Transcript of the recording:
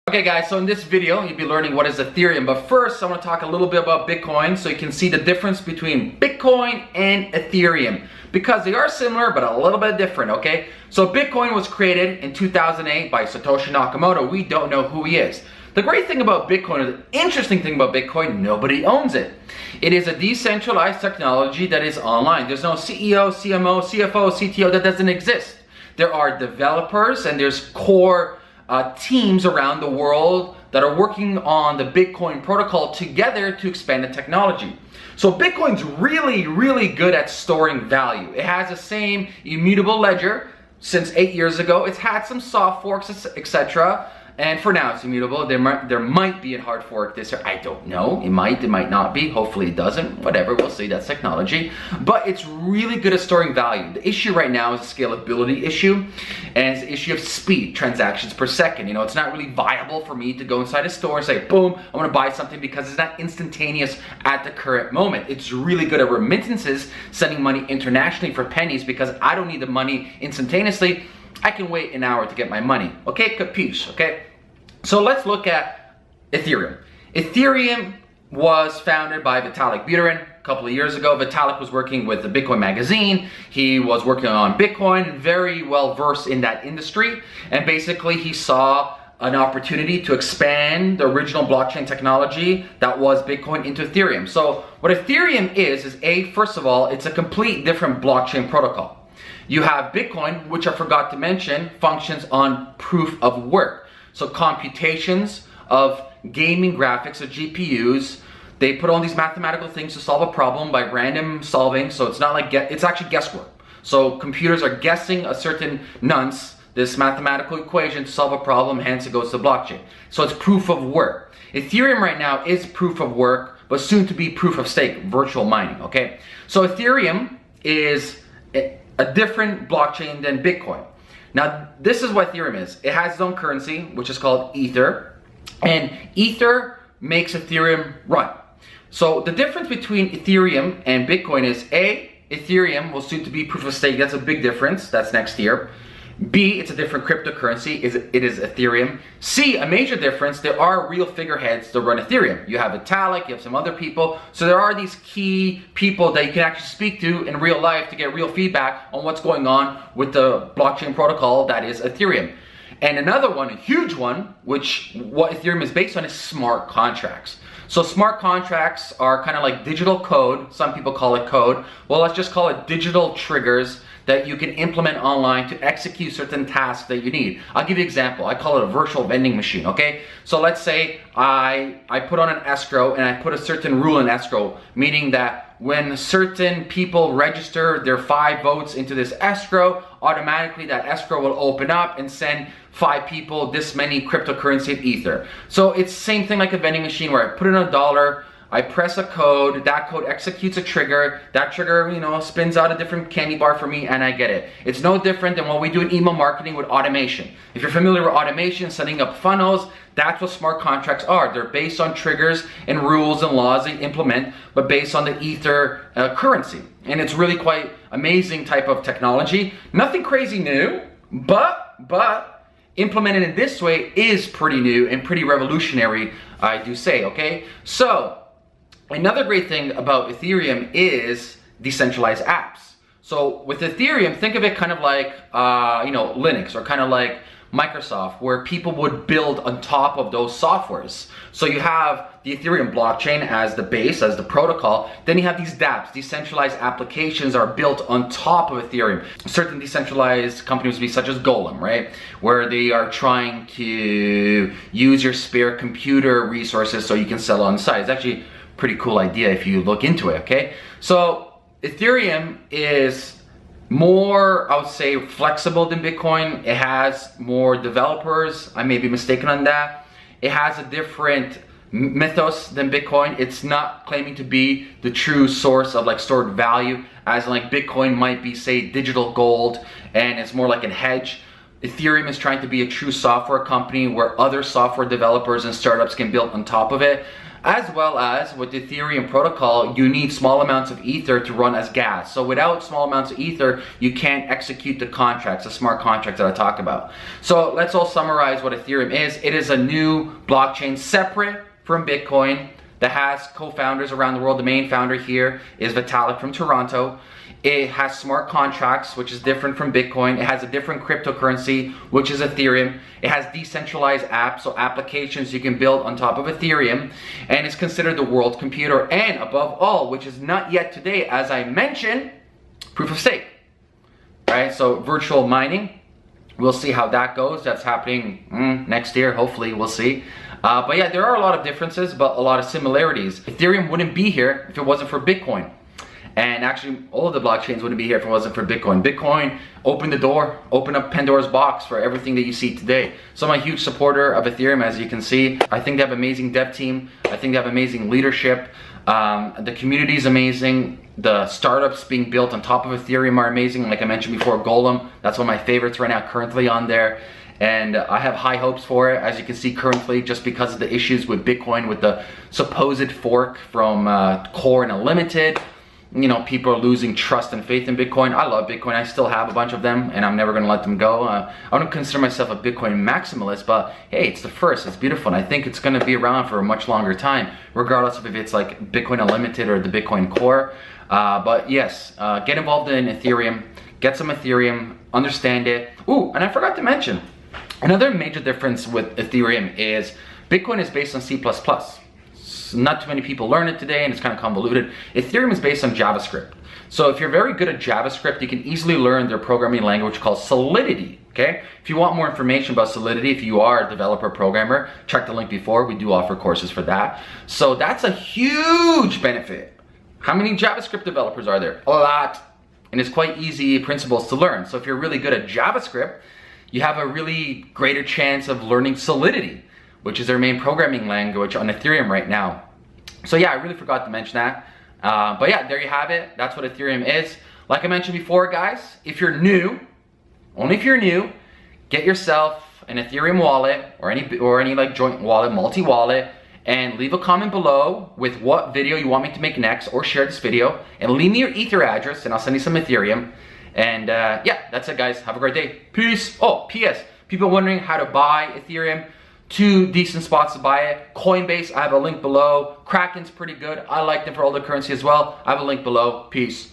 Okay guys, so in this video you'll be learning what is Ethereum, but first I want to talk a little bit about Bitcoin so you can see the difference between Bitcoin and Ethereum, because they are similar but a little bit different, okay? So Bitcoin was created in 2008 by Satoshi Nakamoto. We don't know who he is. The great thing about Bitcoin, or the interesting thing about Bitcoin, nobody owns it. It is a decentralized technology that is online. There's no CEO, CMO, CFO, CTO, that doesn't exist. There are developers and there's core teams around the world that are working on the Bitcoin protocol together to expand the technology. So Bitcoin's really good at storing value. It has the same immutable ledger since 8 years ago. It's had some soft forks, etc. And for now it's immutable. There might be a hard fork this year. I don't know. It might not be. Hopefully it doesn't. Whatever, we'll see. That's technology. But it's really good at storing value. The issue right now is a scalability issue, and it's the issue of speed, transactions per second. You know, it's not really viable for me to go inside a store and say, boom, I want to buy something, because it's not instantaneous at the current moment. It's really good at remittances, sending money internationally for pennies, because I don't need the money instantaneously. I can wait an hour to get my money. Okay, capiche, okay? So let's look at Ethereum. Ethereum was founded by Vitalik Buterin a couple of years ago. Vitalik was working with the Bitcoin magazine. He was working on Bitcoin, very well versed in that industry. And basically he saw an opportunity to expand the original blockchain technology that was Bitcoin into Ethereum. So what Ethereum is first of all, it's a complete different blockchain protocol. You have Bitcoin, which I forgot to mention, functions on proof of work. So computations of gaming graphics of GPUs, they put on these mathematical things to solve a problem by random solving. So it's not like, it's actually guesswork. So computers are guessing a certain nonce, this mathematical equation to solve a problem, hence it goes to blockchain. So it's proof of work. Ethereum right now is proof of work, but soon to be proof of stake, virtual mining, okay? So Ethereum is a different blockchain than Bitcoin. Now, this is what Ethereum is. It has its own currency, which is called Ether, and Ether makes Ethereum run. So the difference between Ethereum and Bitcoin is Ethereum will soon to be proof of stake. That's a big difference. That's next year. B, it's a different cryptocurrency. It is Ethereum. C, a major difference, there are real figureheads that run Ethereum. You have Vitalik, you have some other people. So there are these key people that you can actually speak to in real life to get real feedback on what's going on with the blockchain protocol that is Ethereum. And another one, a huge one, which what Ethereum is based on, is smart contracts. So smart contracts are kind of like digital code. Some people call it code. Well, let's just call it digital triggers that you can implement online to execute certain tasks that you need. I'll give you an example. I call it a virtual vending machine, okay? So let's say I put on an escrow and I put a certain rule in escrow, meaning that when certain people register their 5 votes into this escrow, automatically that escrow will open up and send 5 people this many cryptocurrency of Ether. So it's the same thing like a vending machine where I put in $1, I press a code, that code executes a trigger, that trigger, you know, spins out a different candy bar for me and I get it. It's no different than what we do in email marketing with automation. If you're familiar with automation, setting up funnels, that's what smart contracts are. They're based on triggers and rules and laws they implement, but based on the Ether currency. And it's really quite amazing type of technology. Nothing crazy new, but implemented in this way is pretty new and pretty revolutionary, I do say, okay? So, another great thing about Ethereum is decentralized apps. So with Ethereum, think of it kind of like, you know, Linux, or kind of like Microsoft, where people would build on top of those softwares. So you have the Ethereum blockchain as the base, as the protocol. Then you have these dApps, decentralized applications are built on top of Ethereum. Certain decentralized companies would be such as Golem, right? Where they are trying to use your spare computer resources so you can sell on the side. It's actually pretty cool idea if you look into it, okay? So Ethereum is more, I would say, flexible than Bitcoin. It has more developers. I may be mistaken on that. It has a different mythos than Bitcoin. It's not claiming to be the true source of like stored value, as in like Bitcoin might be, say, digital gold, and it's more like a hedge. Ethereum is trying to be a true software company where other software developers and startups can build on top of it. As well as with the Ethereum protocol, you need small amounts of Ether to run as gas. So without small amounts of Ether, you can't execute the contracts, the smart contracts that I talk about. So let's all summarize what Ethereum is. It is a new blockchain separate from Bitcoin that has co-founders around the world. The main founder here is Vitalik from Toronto. It has smart contracts, which is different from Bitcoin. It has a different cryptocurrency, which is Ethereum. It has decentralized apps, so applications you can build on top of Ethereum. And it's considered the world computer. And above all, which is not yet today, as I mentioned, proof of stake. Right? So virtual mining. We'll see how that goes. That's happening next year, hopefully, we'll see. But yeah, there are a lot of differences, but a lot of similarities. Ethereum wouldn't be here if it wasn't for Bitcoin. And actually, all of the blockchains wouldn't be here if it wasn't for Bitcoin. Bitcoin opened the door, opened up Pandora's box for everything that you see today. So I'm a huge supporter of Ethereum, as you can see. I think they have an amazing dev team. I think they have amazing leadership. The community is amazing. The startups being built on top of Ethereum are amazing. Like I mentioned before, Golem, that's one of my favorites right now, currently on there. And I have high hopes for it, as you can see currently, just because of the issues with Bitcoin, with the supposed fork from Core and Unlimited. You know, people are losing trust and faith in Bitcoin. I love Bitcoin. I still have a bunch of them, and I'm never going to let them go. I don't consider myself a Bitcoin maximalist, but hey, it's the first. It's beautiful, and I think it's going to be around for a much longer time, regardless of if it's like Bitcoin Unlimited or the Bitcoin Core. But yes, get involved in Ethereum. Get some Ethereum. Understand it. Ooh, and I forgot to mention, another major difference with Ethereum is Bitcoin is based on C++. Not too many people learn it today, and it's kind of convoluted. Ethereum is based on JavaScript. So if you're very good at JavaScript, you can easily learn their programming language called Solidity, okay? If you want more information about Solidity, if you are a developer programmer, check the link before. We do offer courses for that. So that's a huge benefit. How many JavaScript developers are there? A lot. And it's quite easy principles to learn. So if you're really good at JavaScript, you have a really greater chance of learning Solidity, which is their main programming language on Ethereum right now. So yeah, I really forgot to mention that. But yeah, there you have it. That's what Ethereum is. Like I mentioned before, guys, if you're new, only if you're new, get yourself an Ethereum wallet or any like joint wallet, multi-wallet, and leave a comment below with what video you want me to make next, or share this video, and leave me your Ether address, and I'll send you some Ethereum. And yeah, that's it, guys. Have a great day. Peace. Oh, P.S. People wondering how to buy Ethereum. 2 decent spots to buy it. Coinbase, I have a link below. Kraken's pretty good. I like them for older currency as well. I have a link below. Peace.